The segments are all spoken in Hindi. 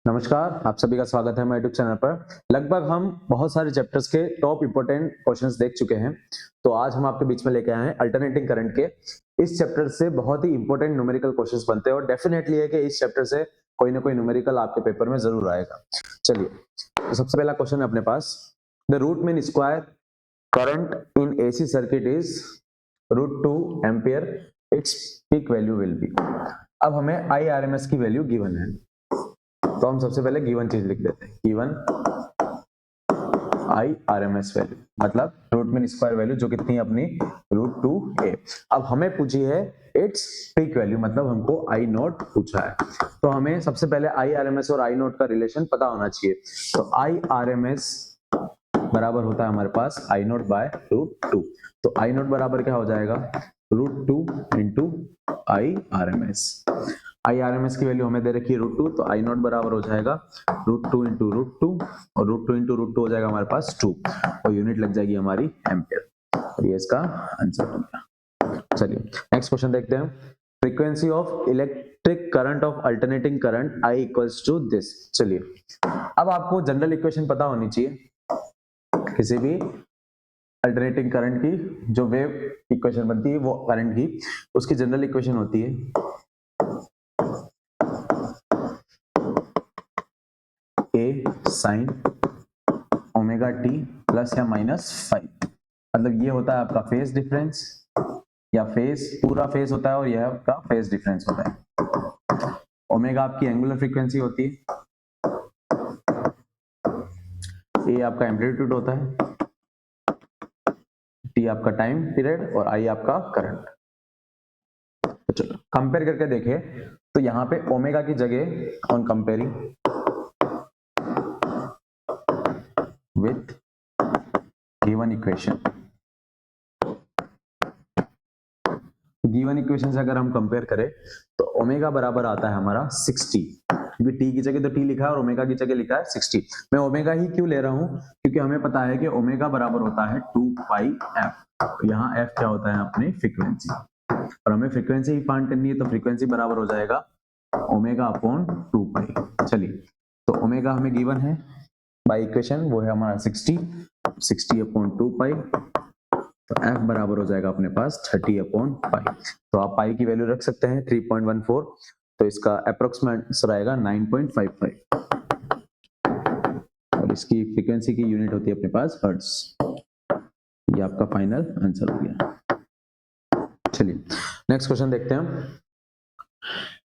नमस्कार, आप सभी का स्वागत है हमारे यूट्यूब चैनल पर। लगभग हम बहुत सारे चैप्टर्स के टॉप इंपोर्टेंट क्वेश्चंस देख चुके हैं। तो आज हम आपके बीच में लेके आए हैं अल्टरनेटिंग करंट के। इस चैप्टर से बहुत ही इंपॉर्टेंट न्यूमेरिकल क्वेश्चंस बनते हैं और डेफिनेटली है कि इस चैप्टर से कोई ना कोई न्यूमेरिकल आपके पेपर में जरूर आएगा। चलिए, तो सबसे पहला क्वेश्चन है अपने पास। The root mean square current in AC circuit is √2 ampere, its peak value will be. अब हमें IRMS की वैल्यू गिवन है, तो हम सबसे पहले गिवन चीज लिख देते हैं। गिवन IRMS वैल्यू मतलब रूट मीन स्क्वायर वैल्यू जो कितनी है अपनी √2a। अब हमें पूछी है इट्स पीक वैल्यू, मतलब हमको आई नोट पूछा है। तो हमें सबसे पहले IRMS और आई नोट का रिलेशन पता होना चाहिए। तो IRMS बराबर होता है हमारे पास आई नोट बाय √2। तो आई नोट बराबर क्या हो जाएगा? √2 इंटू IRMS। IRMS की वैल्यू हमें दे रखी है √2, तो आई नोट बराबर हो जाएगा √2 इंटू √2, और √2 इंटू √2 हो जाएगा हमारे पास 2, और यूनिट लग जाएगी हमारी एम्पियर। और ये इसका आंसर हो गया। चलिए नेक्स्ट क्वेश्चन देखते हैं। Frequency of electric current of alternating current I equals to this. चलिए, अब आपको जनरल इक्वेशन पता होनी चाहिए किसी भी अल्टरनेटिंग करंट की। जो वेव इक्वेशन बनती है वो करंट की, उसकी जनरल इक्वेशन होती है A sine omega T plus या -5। मतलब ये होता है आपका फेज डिफरेंस, या फेज पूरा फेज होता है और यह आपका फेज डिफरेंस होता है। ओमेगा आपकी एंगुलर फ्रीक्वेंसी होती है, ए आपका एम्पलीट्यूड होता है, टी आपका टाइम पीरियड, और आई आपका करंट। तो चलो कंपेयर करके देखें, तो यहाँ पे ओमेगा की जगह on comparing with given equation, given equation से अगर हम कंपेयर करें तो ओमेगा बराबर आता है हमारा 60, क्योंकि टी की जगह तो टी लिखा है और ओमेगा की जगह लिखा है 60। मैं ओमेगा ही क्यों ले रहा हूं? क्योंकि हमें पता है कि ओमेगा बराबर होता है 2πf। यहाँ f क्या होता है? अपनी फ्रीक्वेंसी, और हमें फ्रीक्वेंसी ही फाइंड करनी है, तो फ्रीक्वेंसी बराबर हो जाएगा ओमेगा अपॉन 2π। चलिए, तो ओमेगा हमें गिवन है बाय इक्वेशन, वो है हमारा 60 अपॉन 2π। तो f बराबर हो जाएगा अपने पास 30/π। तो आप पाई की वैल्यू रख सकते हैं 3.14, तो इसका अप्रोक्सीमेट आंसर आएगा 9.55, और इसकी फ्रीक्वेंसी की यूनिट होती है अपने पास हर्ट्ज। ये आपका फाइनल आंसर हो गया। चलिए नेक्स्ट क्वेश्चन देखते हैं।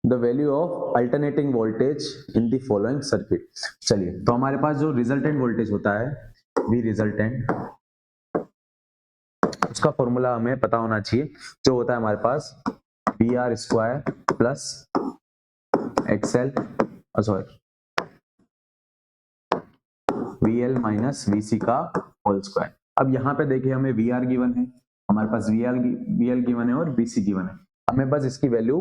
The value of alternating voltage in the following circuit. चलिए, तो हमारे पास जो रिजल्टेंट वोल्टेज होता है V रिजल्टेंट, उसका फॉर्मूला हमें पता होना चाहिए, जो होता है हमारे पास VR² plus XL VL minus VC का होल स्क्वायर। अब यहाँ पे देखिए हमें VR गिवन है, हमारे पास VL गिवन है और VC गिवन है। हमें बस इसकी वैल्यू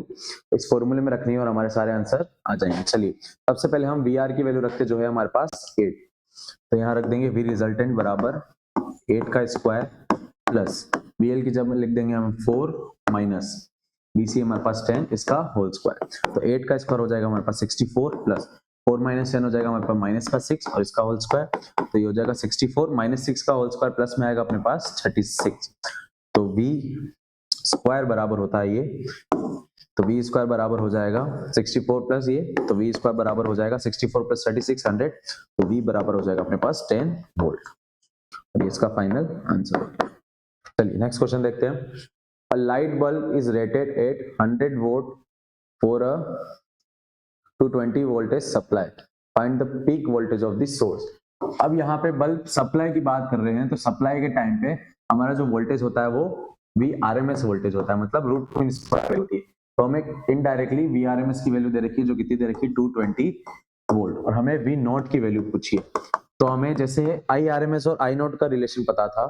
इस फॉर्मूले में रखनी है और हमारे सारे आंसर आ जाएंगे। चलिए सबसे पहले हम VR की वैल्यू रखते जो है हमारे पास 8, तो यहाँ रख देंगे V रिजल्टेंट बराबर 8 का स्क्वायर प्लस VL की जब लिख देंगे हम 4 माइनस VC हमारे पास 10, इसका होल स्क्वायर। तो 8 का स्क्वायर हो जाएगा हमारे पास 64 प्लस 4 माइनस 10 हो जाएगा हमारे पास माइनस का 6, और इसका होल स्क्वायर। तो ये हो जाएगा 64 माइनस 6 का होल स्क्वायर प्लस में आएगा अपने पास 36। तो V स्क्वायर बराबर होता है ये, तो V स्क्वायर बराबर हो जाएगा 64 प्लस ये, तो V स्क्वायर बराबर हो जाएगा 64 प्लस 36 100, तो V बराबर हो जाएगा अपने पास 10 वोल्ट, और ये इसका फाइनल आंसर हो गया। चलिए नेक्स्ट क्वेश्चन देखते हैं। A light bulb is rated at 100 watt for a 220 voltage supply. Find the peak voltage of the source. अब यहाँ पे बल्ब सप्लाई की बात कर रहे हैं, तो सप्लाई के टाइम पे हमारा जो वोल्टेज होता है वो VRMS वोल्टेज होता है, मतलब √2 स्क्वायर होती है। तो हमें इनडायरेक्टली VRMS की वैल्यू दे रखी है, जो कितनी दे रखी है 220 वोल्ट, और हमें V नोट की वैल्यू पूछी है। तो हमें जैसे IRMS और I नोट का रिलेशन पता था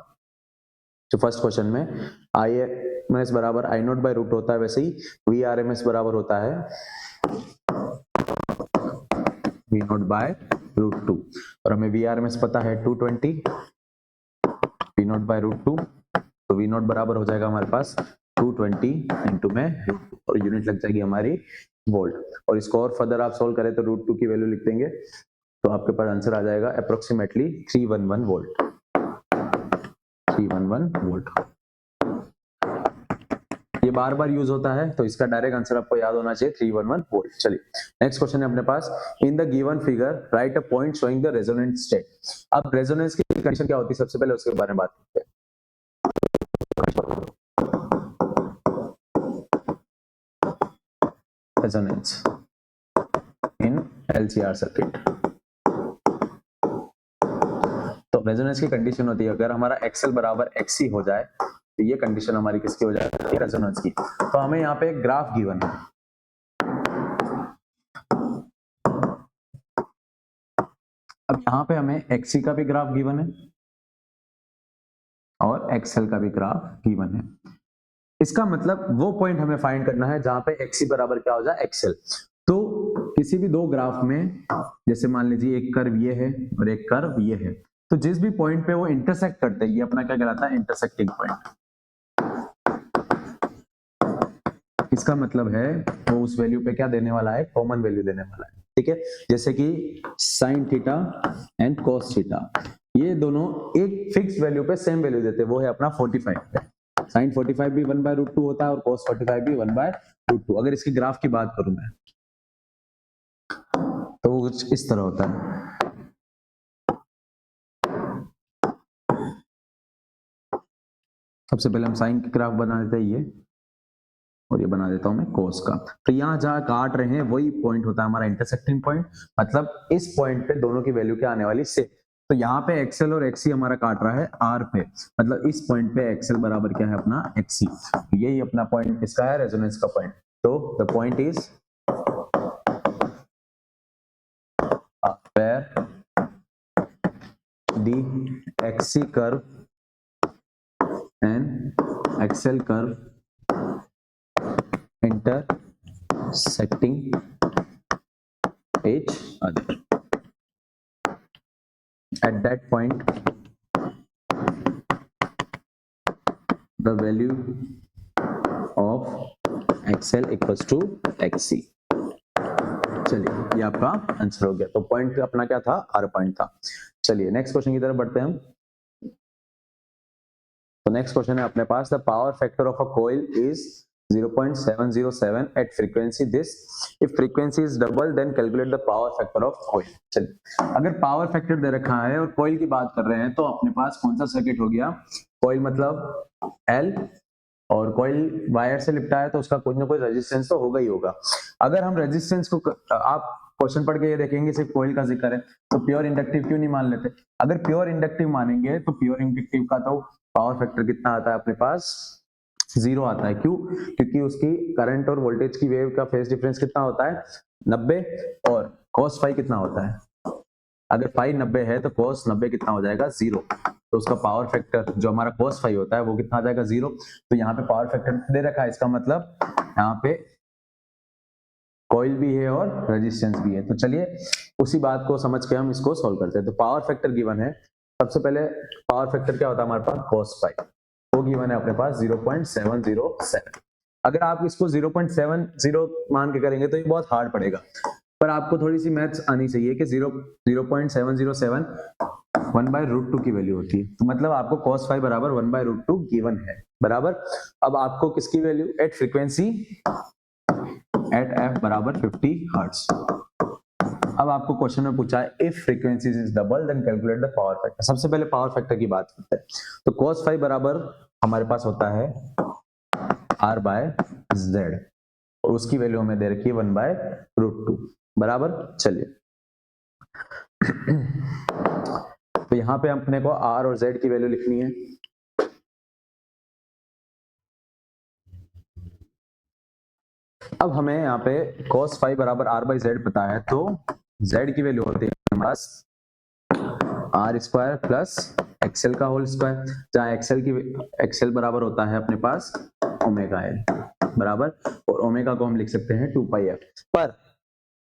जो फर्स्ट क्वेश्चन में, IRMS बराबर I नोट बाय रूट होता है, वैसे ही VRMS बराबर होता है V नोट बाय √2, और हमें VRMS पता है 220 V नोट बाय √2, तो V नोट बराबर हो जाएगा हमारे पास 220 इंटू में √2, और यूनिट लग जाएगी हमारी वोल्ट। और इसको और फर्दर आप सोल्व करें तो √2 की वैल्यू लिख देंगे तो आपके पास आंसर आ जाएगा अप्रोक्सीमेटली 311 वोल्ट। 311 वोल्ट। ये बार बार यूज होता है तो इसका डायरेक्ट आंसर आपको याद होना चाहिए 311 वोल्ट। चलिए नेक्स्ट क्वेश्चन है अपने पास, in the given figure write a point showing the resonant state. अब रेजोनेंस की कंडीशन क्या होती है सबसे पहले उसके बारे में बात करते हैं। Resonance in LCR circuit. तो रेजोनेंस की कंडीशन होती है अगर हमारा XL बराबर XC हो जाए तो ये कंडीशन हमारी किसकी हो जाती है, रेजोनेंस की। तो हमें यहाँ पे एक ग्राफ गिवन है, अब यहाँ पे हमें XC का भी ग्राफ गिवन है और XL का भी ग्राफ गिवन है। इसका मतलब वो पॉइंट हमें फाइंड करना है जहां पे XC बराबर क्या हो जाए XL। तो किसी भी दो ग्राफ में जैसे मान लीजिए एक कर्व ये है और एक कर्व ये है, तो जिस भी पॉइंट पे वो इंटरसेक्ट करते हैं ये अपना क्या कहलाता है, इंटरसेक्टिंग पॉइंट। इसका मतलब है वो उस वैल्यू पे क्या देने वाला है, कॉमन वैल्यू देने वाला है। ठीक है, जैसे कि sine theta and cos theta, ये दोनों एक फिक्स वैल्यू पे सेम वैल्यू देते हैं, वो है अपना 45 पे। साइन 45 भी 1/√2 होता है और cos 45 भी 1/√2। अगर इसके ग्राफ की बात करूं मैं तो वो कुछ इस तरह होता है। सबसे पहले हम साइन की ग्राफ बना देते हैं ये, और ये बना देता हूं मैं cos का। तो यहाँ जहां काट रहे हैं वही पॉइंट होता है हमारा इंटरसेक्टिंग पॉइंट, मतलब इस पॉइंट पे दोनों की वैल्यू क्या आने वाली से। तो यहाँ पे XL और XC हमारा काट रहा है R पे, मतलब इस पॉइंट पे XL बराबर क्या है अपना XC। यही अपना पॉइंट इसका है, रेजोनेंस का पॉइंट। तो the point is where the XC curve and XL curve intersecting each other. At that point, the value of XL equals to XC. चलिए ये आपका आंसर हो गया। तो पॉइंट अपना क्या था, R पॉइंट था। चलिए नेक्स्ट क्वेश्चन की तरफ बढ़ते हैं हम। तो नेक्स्ट क्वेश्चन है अपने पास, the power factor of a coil is 0.707 at frequency this, if frequency is double then calculate the power factor of coil। चलिए अगर पावर फैक्टर दे रखा है और कॉइल की बात कर रहे हैं तो अपने पास कौन सा सर्किट हो गया, कॉइल मतलब L, और कॉइल वायर से लिपटा है तो उसका कोई ना कोई रेजिस्टेंस तो होगा ही होगा। अगर हम रेजिस्टेंस को आप क्वेश्चन पढ़ के ये देखेंगे सिर्फ कॉइल का जिक्र है तो प्योर इंडक्टिव क्यों नहीं मान लेते। अगर प्योर इंडक्टिव मानेंगे तो प्योर इंडक्टिव का तो पावर फैक्टर कितना आता है अपने पास, 0 आता है। क्यों, क्योंकि उसकी करंट और वोल्टेज की वेव का फेज डिफरेंस कितना होता है 90, और cos फाई कितना होता है, अगर फाई 90 है तो cos 90 कितना हो जाएगा 0। तो उसका पावर फैक्टर जो हमारा cos फाई होता है वो कितना आ जाएगा 0। तो यहाँ पे पावर फैक्टर दे रखा है, इसका मतलब यहाँ पे कॉइल भी है और रेजिस्टेंस भी है। तो चलिए उसी बात को समझ के हम इसको सॉल्व करते हैं। तो पावर फैक्टर गिवन है, सबसे पहले पावर फैक्टर क्या होता है हमारे पास cos फाई, वो गिवन है अपने पास 0.707। अगर आप इसको 0.70 मान के करेंगे तो ये बहुत हार्ड पड़ेगा, पर आपको थोड़ी सी मैथ्स आनी चाहिए कि 0.707 1/√2 की वैल्यू होती है। तो मतलब आपको cos फाई बराबर 1/√2 गिवन है, बराबर। अब आपको किसकी value at frequency at f बराबर 50 हर्ट्ज। अब आपको क्वेश्चन में पूछा है if frequency is double then calculate the power factor. सबसे पहले पावर फैक्टर की बात करते हैं। तो cos फाई बराबर हमारे पास होता है R/Z, और उसकी वैल्यू हमें दे रखी है 1/√2, बराबर। चलिए तो यहाँ पे अपने को R और Z की वैल्यू लिखनी है। अब हमें यहाँ पे cos फाई बराबर R/Z पता है, तो Z की वैल्यू होती है हमारे पास R² प्लस XL का होल स्क्वायर, जहाँ XL बराबर होता है अपने पास ओमेगा L, बराबर। और ओमेगा को हम लिख सकते हैं 2πf। पर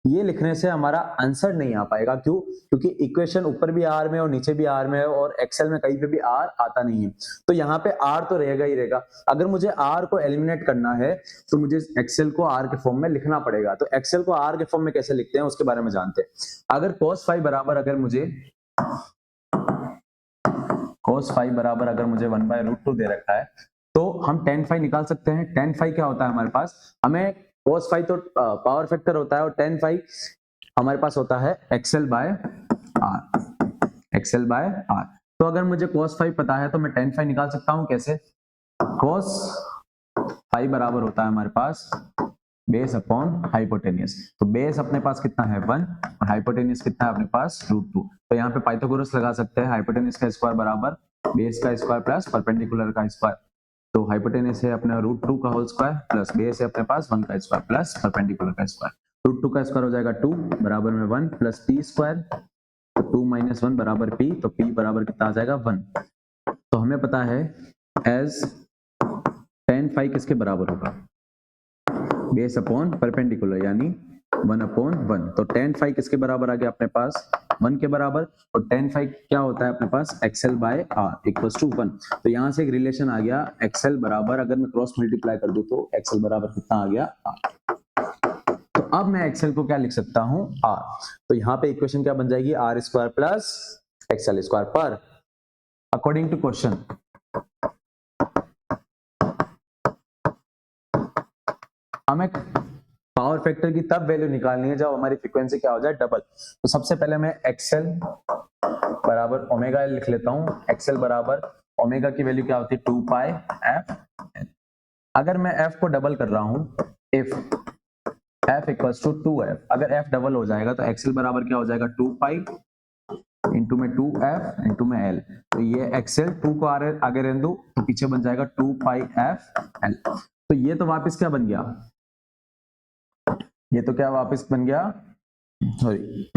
ये लिखने से हमारा आंसर नहीं आ पाएगा। क्यों? क्योंकि इक्वेशन ऊपर भी आर में और नीचे भी आर में है और एक्सेल में कहीं पे भी आर आता नहीं है, तो यहाँ पे आर तो रहेगा ही रहेगा। अगर मुझे आर को एलिमिनेट करना है तो मुझे एक्सेल को आर के फॉर्म में लिखना पड़ेगा। तो एक्सेल को आर के फॉर्म में कैसे लिखते हैं उसके बारे में जानते हैं। अगर cos फाई बराबर अगर मुझे 1/√2 दे रखा है तो हम tan फाई निकाल सकते हैं। tan फाई क्या होता है हमारे पास, हमें cos फाई तो पावर फैक्टर होता है और tan फाई हमारे पास होता है एक्सेल बाय आर। तो अगर मुझे cos फाई पता है तो मैं tan फाई निकाल सकता हूं। कैसे? cos फाई बराबर होता है हमारे पास बेस अपॉन हाइपोटेनियस। तो बेस अपने पास कितना है 1 और हाइपोटेनियस कितना है अपने पास √2। तो यहाँ पे पाइथागोरस लगा सकते हैं। हाइपोटेनियस का स्क्वायर बराबर बेस का स्क्वायर प्लस परपेंडिकुलर का स्क्वायर। तो हाइपोटेनियस है अपने √2 का होल स्क्वायर प्लस बेस है अपने पास 1 का स्क्वायर प्लस परपेंडिकुलर का स्क्वायर। √2 का स्क्वायर हो जाएगा 2 बराबर में 1 प्लस पी स्क्वायर। तो 2 - 1 बराबर पी, तो पी बराबर कितना आ जाएगा 1। तो हमें पता है एज tan फाई किसके बराबर होगा, बेस अपॉन परपेंडिकुलर यानी 1/1। तो tan फाई किसके बराबर आ गया अपने पास 1 के बराबर। और tan फाई क्या होता है अपने पास XL by R equals to 1। तो यहाँ से एक रिलेशन आ गया एक्सेल बराबर, अगर मैं क्रॉस मल्टीप्लाई कर दूं तो एक्सेल बराबर कितना आ गया आर। तो अब मैं एक्सेल को क्या लिख सकता हूं आर। तो यहाँ पे इक्वेशन क्या बन जाएगी R square plus XL square पर अकॉर्डिंग टू क्वेश्चन हमें पावर फैक्टर की तब वैल्यू निकालनी है जब हमारी फ्रीक्वेंसी क्या हो जाए डबल। तो सबसे पहले मैं एक्सेल बराबर ओमेगा एल लिख लेता हूं। एक्सेल बराबर ओमेगा की वैल्यू क्या होती है 2πf। अगर मैं f को डबल कर रहा हूं, if f equals to 2f, अगर f डबल हो जाएगा तो एक्सेल बराबर क्या हो जाएगा 2π इंटू में 2f इंटू में l। तो ये एक्सेल 2 को आगे रहने दो तो पीछे बन जाएगा 2πfl। तो ये तो वापस क्या बन गया, ये तो क्या वापस बन गया, सॉरी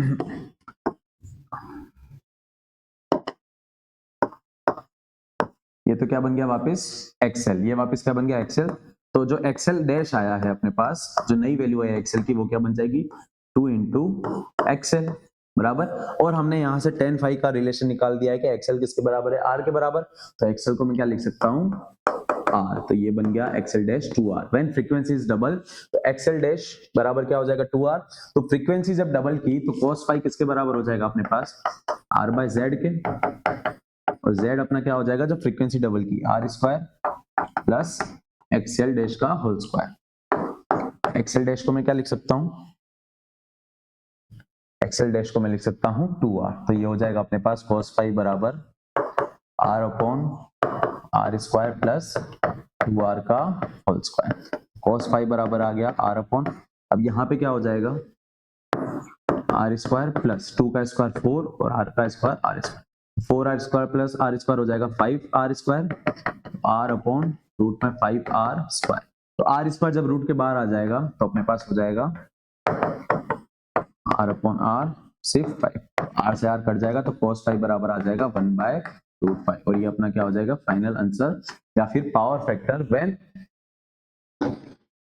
ये तो क्या बन गया वापस एक्सेल। ये वापस क्या बन गया एक्सेल। तो जो एक्सेल डैश आया है अपने पास, जो नई वैल्यू है एक्सेल की, वो क्या बन जाएगी 2 इंटू एक्सेल बराबर। और हमने यहाँ से tan फाई का रिलेशन निकाल दिया है कि एक्सेल किसके बराबर है आर के बराबर। तो एक्सेल को मैं क्या लिख सकता हूँ आर। तो ये बन गया XL dash 2r। When frequency is double तो एक्सेल डैश बराबर क्या हो जाएगा 2r। तो फ्रीक्वेंसी जब डबल की तो cos फाई किसके बराबर हो जाएगा अपने पास r बाय जेड के। और z अपना क्या हो जाएगा जब फ्रीक्वेंसी डबल की R square plus XL dash का होल स्क्वायर। एक्सेल डैश को मैं क्या लिख सकता हूं, एक्सेल डैश को मैं लिख सकता हूं 2r। तो ये हो जाएगा अपने पास cos फाई बराबर r upon R square plus 2r का होल स्क्वायर। cos फाई बराबर आ गया r अपॉन, अब यहाँ पे क्या हो जाएगा आर स्क्वायर प्लस 2 का स्क्वायर 4 और r का square r square. 4r square plus r square हो जाएगा 5r square, r upon root में 5r स्क्वायर। तो r स्क्वायर जब रूट के बाहर आ जाएगा तो अपने पास हो जाएगा r अपॉन r सिर्फ 5। r से r कट जाएगा तो cos फाई बराबर आ जाएगा 1/√5। और ये अपना क्या हो जाएगा फाइनल आंसर या फिर पावर फैक्टर व्हेन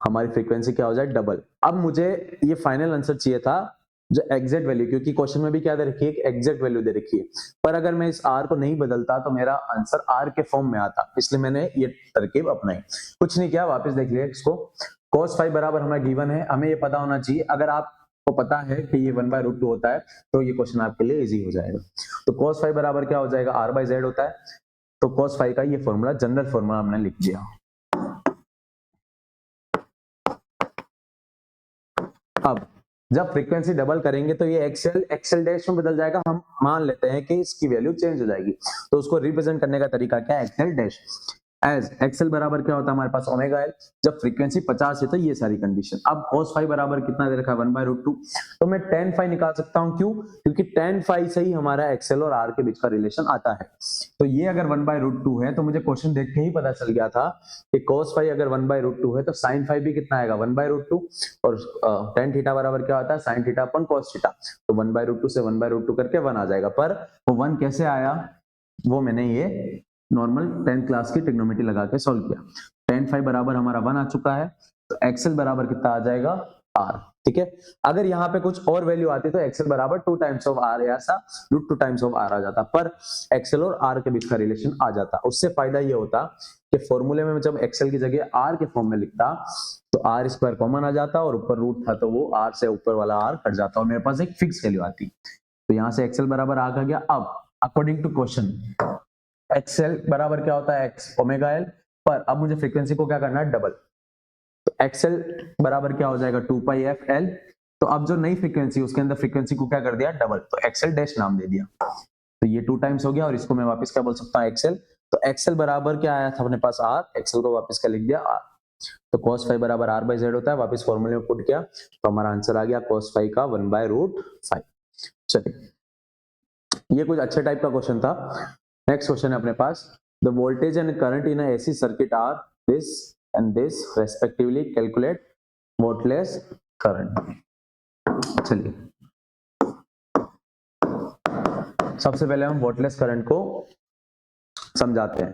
हमारी फ्रीक्वेंसी क्या हो जाए डबल। अब मुझे ये फाइनल आंसर चाहिए था जो एग्जैक्ट वैल्यू, क्योंकि क्वेश्चन में भी क्या दे रखी है एग्जैक्ट वैल्यू दे रखी है। पर अगर मैं इस r को नहीं बदलता तो मेरा आंसर r के फॉर्म में आता, इसलिए मैंने ये तरकीब अपनाई। कुछ नहीं किया, वापस देख लिया इसको। cos फाई बराबर हमें गिवन है, हमें ये पता होना चाहिए। अगर आपको पता है कि ये 1/√2 होता है तो ये क्वेश्चन आपके लिए इजी हो जाएगा। तो cos फाई बराबर क्या हो जाएगा r बाय जेड होता है। तो cos फाई का ये फॉर्मूला जनरल फॉर्मूला हमने लिख दिया। अब जब फ्रीक्वेंसी डबल करेंगे तो ये एक्सेल डैश में बदल जाएगा। हम मान लेते हैं कि इसकी वैल्यू चेंज हो जाएगी, तो उसको रिप्रेजेंट करने का तरीका क्या है एक्सेल डैश। एज एक्सेल बराबर क्या होता है हमारे पास ओमेगा एल, जब फ्रीक्वेंसी 50 है तो ये सारी कंडीशन। अब cos फाई बराबर कितना दे रखा है 1/√2। तो मैं tan फाई निकाल सकता हूं। क्यों? क्योंकि tan फाई से ही हमारा एक्सेल और r के बीच का रिलेशन आता है। तो ये अगर 1/√2 है तो मुझे क्वेश्चन देख के ही पता चल गया था कि cos फाई अगर 1/√2 है तो sin फाई भी कितना आएगा 1/√2। और tan थीटा बराबर क्या होता है sin थीटा अपन cos थीटा। तो 1/√2 से 1/√2 करके 1 आ जाएगा। पर वो 1 कैसे आया वो मैंने ये नॉर्मल 10th क्लास की ट्रिग्नोमेट्री लगा के सॉल्व किया। tan फाई बराबर हमारा 1 आ चुका है। तो एक्सेल बराबर कितना आ जाएगा r। ठीक है। अगर यहाँ पे कुछ और वैल्यू आती तो एक्सएल बराबर 2 टाइम्स ऑफ आर, ऐसा √2 टाइम्स ऑफ आर आ जाता, पर एक्सएल और आर के बीच का रिलेशन आ जाता। उससे फायदा ये होता कि फॉर्मूले में जब एक्सएल की जगह आर के फॉर्म में लिखता तो आर स्क्वायर कॉमन आ जाता और ऊपर रूट था तो वो आर से ऊपर वाला आर कट जाता और मेरे पास एक फिक्स वैल्यू आती। तो यहाँ से एक्सएल बराबर आर आ गया। अब अकॉर्डिंग टू क्वेश्चन एक्सएल बराबर क्या होता है, एक्स ओमेगा एल, पर अब मुझे फ्रीक्वेंसी को क्या करना है, डबल। तो एक्सएल बराबर क्या हो जाएगा, 2 पाई एफ एल। तो अब जो नई फ्रीक्वेंसी उसके अंदर फ्रीक्वेंसी को क्या कर दिया, डबल, तो एक्सएल डैश नाम दे दिया। तो ये 2 टाइम्स हो गया और इसको मैं वापस क्या बोल सकता हूँ, एक्सएल। तो एक्सएल बराबर क्या आया था अपने पास, आर, एक्सएल को वापस क्या लिख दिया, आर। तो cos फाइव बराबर आर बाई जेड होता है, वापस फॉर्मूले में पुट किया तो हमारा आंसर आ गया cos फाइव का 1/√5। चलिए, ये कुछ अच्छे टाइप का क्वेश्चन था। नेक्स्ट क्वेश्चन है अपने पास, the voltage and current in AC circuit are this and this respectively, calculate wattless current. चलिए, सबसे पहले हम वोल्टलेस करंट को समझाते हैं।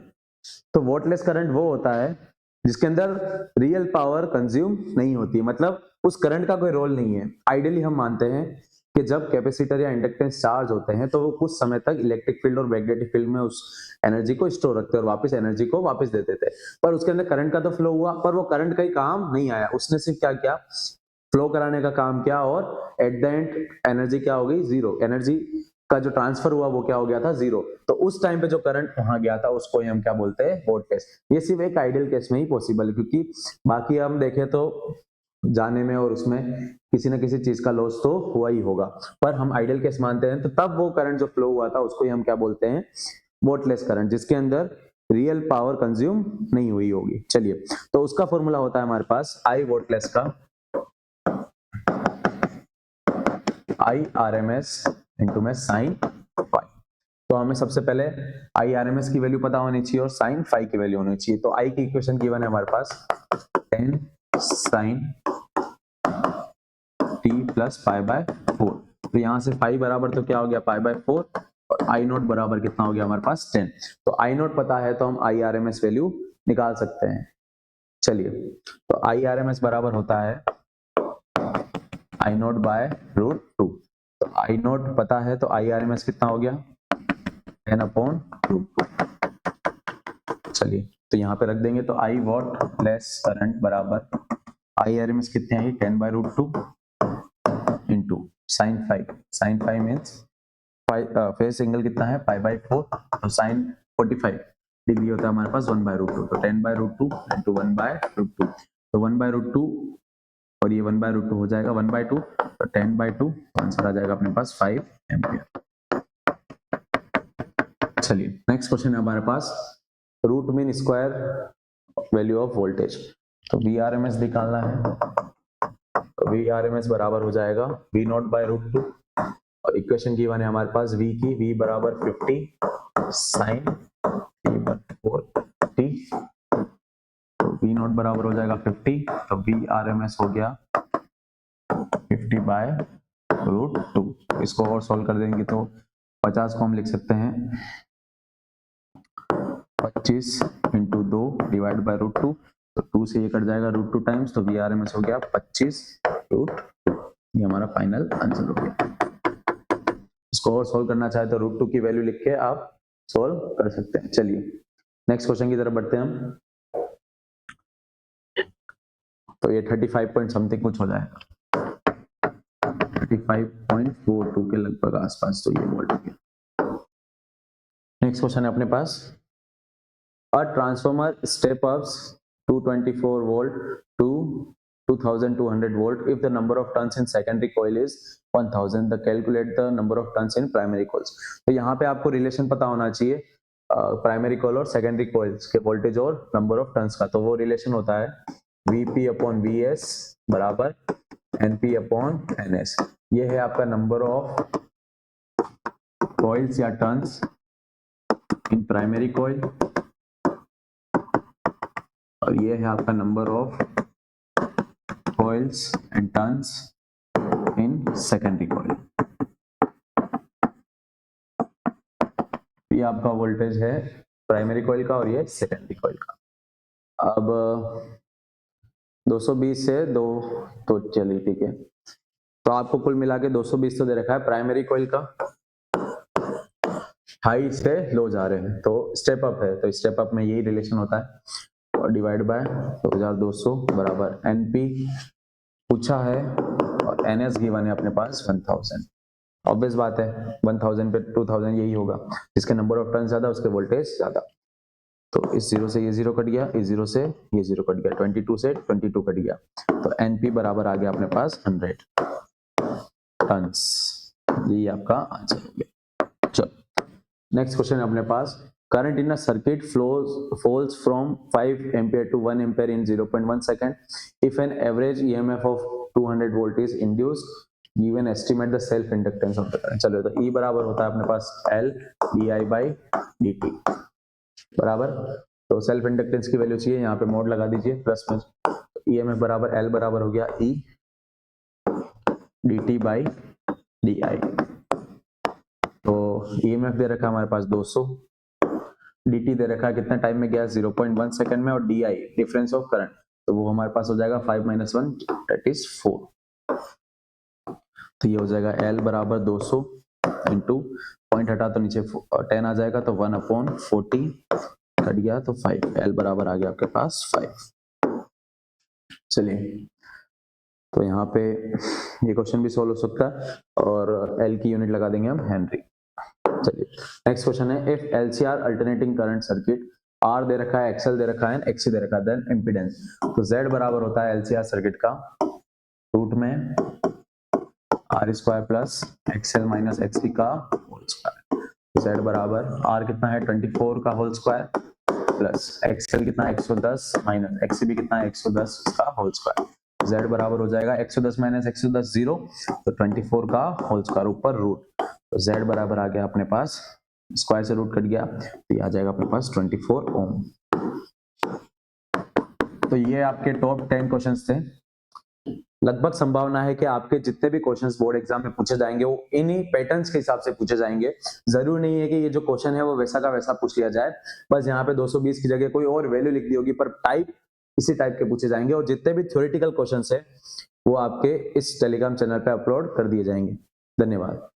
तो वोल्टलेस करंट वो होता है जिसके अंदर रियल पावर कंज्यूम नहीं होती, मतलब उस करंट का कोई रोल नहीं है। आइडियली हम मानते हैं कि जब कैपेसिटर या इंडक्टेंस चार्ज होते हैं तो वो कुछ समय तक इलेक्ट्रिक फील्ड और मैग्नेटिक फील्ड में उस एनर्जी को स्टोर रखते हैं और वापस एनर्जी को वापस दे देते हैं। पर उसके अंदर करंट का तो फ्लो हुआ, पर वो करंट का ही काम नहीं आया, उसने सिर्फ क्या किया, फ्लो कराने का काम किया, और एट द एंड एनर्जी क्या हो गई, जीरो। एनर्जी का जो ट्रांसफर हुआ वो क्या हो गया था, जीरो। तो उस टाइम पे जो करंट वहां गया था उसको हम क्या बोलते हैं, वोल्टेज। ये सिर्फ एक आइडियल केस में ही पॉसिबल है, क्योंकि बाकी हम देखें तो जाने में और उसमें किसी न किसी चीज का लॉस तो हुआ ही होगा, पर हम आइडियल केस मानते हैं। तो तब वो करंट जो फ्लो हुआ था उसको हम क्या बोलते हैं, वोल्टलेस करंट, जिसके अंदर रियल पावर कंज्यूम नहीं हुई होगी। चलिए, तो उसका फॉर्मूला होता है हमारे पास आई वोल्टलेस का, I R M S into में साइन फाइव। तो हमें सबसे पहले आई आर एम एस की वैल्यू पता होनी चाहिए और साइन फाइव की वैल्यू होनी चाहिए। तो आई की इक्वेशन गिवन है हमारे पास 10 sine T plus pi by 4। तो यहाँ से फाइव बराबर तो क्या हो गया, पाई बाय 4, और आई नोट बराबर कितना हो गया हमारे पास, 10। तो आई नोट पता है तो हम I R M S value निकाल सकते हैं। चलिए, तो आई आर एम एस बराबर होता है आई नोट बाय √2। तो आई नोट पता है तो आई आर एम एस कितना हो गया, 10/√2। चलिए, तो यहाँ पे रख देंगे। तो आई वॉट लेस करंट बराबर आई आर एम एस कितने हैं, 10/√2 into sine five. Sine five means phase angle कितना है, पाई बाय 4, तो साइन 45 डिग्री होता है हमारे पास 1/√2। तो 10/√2 इंटू 1/√2, तो 1/√2 और ये 1/√2 हो जाएगा 1/2, तो 10/2, आंसर आ जाएगा अपने पास 5 एम्पियर। चलिए, नेक्स्ट क्वेश्चन है हमारे पास, root mean square value of voltage. तो वी आर एम एस निकालना है। तो वी आर एम एस बराबर हो जाएगा वी नॉट बाय √2, और इक्वेशन गिवन है हमारे पास वी की, वी बराबर 50 साइन टी बाय 4t। तो वी नॉट बराबर हो जाएगा 50, तो वी आर एम एस हो गया 50/√2। इसको और सॉल्व कर देंगे तो 50 को हम लिख सकते हैं 25 इंटू 2 डिवाइड बाय √2। तो 2 से ये कट जाएगा √2 टाइम्स, तो वी आर एम एस हो गया 25/√2। ये हमारा फाइनल आंसर हो गया। इसको और सॉल्व करना चाहे तो √2 की वैल्यू लिख के आप सॉल्व कर सकते हैं। चलिए, नेक्स्ट क्वेश्चन की तरफ बढ़ते हैं हम। तो ये 35 पॉइंट समथिंग कुछ हो जाएगा, 35.42 के लगभग आसपास, तो ये वोल्ट हो गया। नेक्स्ट क्वेश्चन है अपने पास, a transformer step ups 224 volt to 2200 volt if the number of turns in secondary coil is 1000, the calculate the number of turns in primary coils। तो यहाँ पे आपको रिलेशन पता होना चाहिए प्राइमरी कॉइल और सेकेंडरी कॉइल्स के वोल्टेज और नंबर ऑफ टर्न्स का। तो वो रिलेशन होता है Vp/Vs बराबर Np/Ns। ये है आपका नंबर ऑफ कॉइल्स या टर्न्स इन प्राइमरी कॉइल, और ये है आपका number of coils and turns in secondary coil. ये आपका वोल्टेज है प्राइमरी कॉइल का और ये सेकेंडरी कॉइल का। अब 220 से 2, तो चलिए ठीक है, तो आपको कुल मिला के 220 तो दे रखा है प्राइमरी कॉइल का, हाई से लो जा रहे हैं तो स्टेप अप है, तो स्टेप अप में यही रिलेशन होता है और डिवाइड बाय 2200 बराबर NP पूछा है और NS गिवन है अपने पास 1000। ऑब्वियस बात है 1000 पे 2000 यही होगा, जिसके नंबर ऑफ टर्न ज्यादा उसके वोल्टेज ज्यादा। तो इस जीरो से ये जीरो कट गया, इस जीरो से ये जीरो कट गया, 22 से 22 कट गया, तो NP बराबर आ गया अपने पास 100 टन्स। यही आपका आंसर हो गया। चलो नेक्स्ट क्वेश्चन है अपने पास, current in a circuit falls from 5 ampere to 1 ampere in 0.1 second if an average EMF of 200 volt is induced, given estimate the self inductance of the current। चलो तो E बराबर होता है अपने पास L di by dt बराबर, तो सेल्फ इंडक्टेंस की वैल्यू चाहिए, यहाँ पे मोड लगा दीजिए प्लस में, EMF बराबर L बराबर हो गया E dt by di। तो EMF दे रखा है हमारे पास 200, dt दे रखा है कितने टाइम में गया 0.1 सेकंड में, और di डिफरेंस ऑफ करंट, तो वो हमारे पास हो जाएगा 5 - 1 दैट इज 4। तो ये हो जाएगा L बराबर 200 इंटू पॉइंट हटा तो नीचे 10 आ जाएगा, तो 1/40 कट गया तो 5, L बराबर आ गया आपके पास 5। चलिए तो यहाँ पे ये क्वेश्चन भी सॉल्व हो सकता है और L की यूनिट लगा देंगे हम हेनरी। चलिए नेक्स्ट क्वेश्चन है, if LCR alternating current circuit R दे रखा है, XL दे रखा है, XC दे रखा है, देन इम्पीडेंस, तो Z बराबर होता है LCR सर्किट का रूट में R square plus XL minus XC का होल स्क्वायर। Z बराबर R कितना है 24 का होल स्क्वायर प्लस XL कितना 110 माइनस XC भी कितना है 110 का होल स्क्वायर। Z बराबर हो जाएगा 110 माइनस 110 0, तो 24 का होल स्क्वायर ऊपर रूट, तो Z बराबर आ गया अपने पास, स्क्वायर से रूट कट गया तो ये आ जाएगा अपने पास 24 ओम। तो ये आपके टॉप 10 क्वेश्चंस थे। लगभग संभावना है कि आपके जितने भी क्वेश्चंस बोर्ड एग्जाम में पूछे जाएंगे वो इन्हीं पैटर्न्स के हिसाब से पूछे जाएंगे। जरूर नहीं है कि ये जो क्वेश्चन है वो वैसा का वैसा पूछ लिया जाए, बस यहाँ पे 220 की जगह कोई और वैल्यू लिख दी होगी, पर टाइप इसी टाइप के पूछे जाएंगे, और जितने भी थ्योरेटिकल क्वेश्चंस है वो आपके इस टेलीग्राम चैनल पे अपलोड कर दिए जाएंगे। धन्यवाद।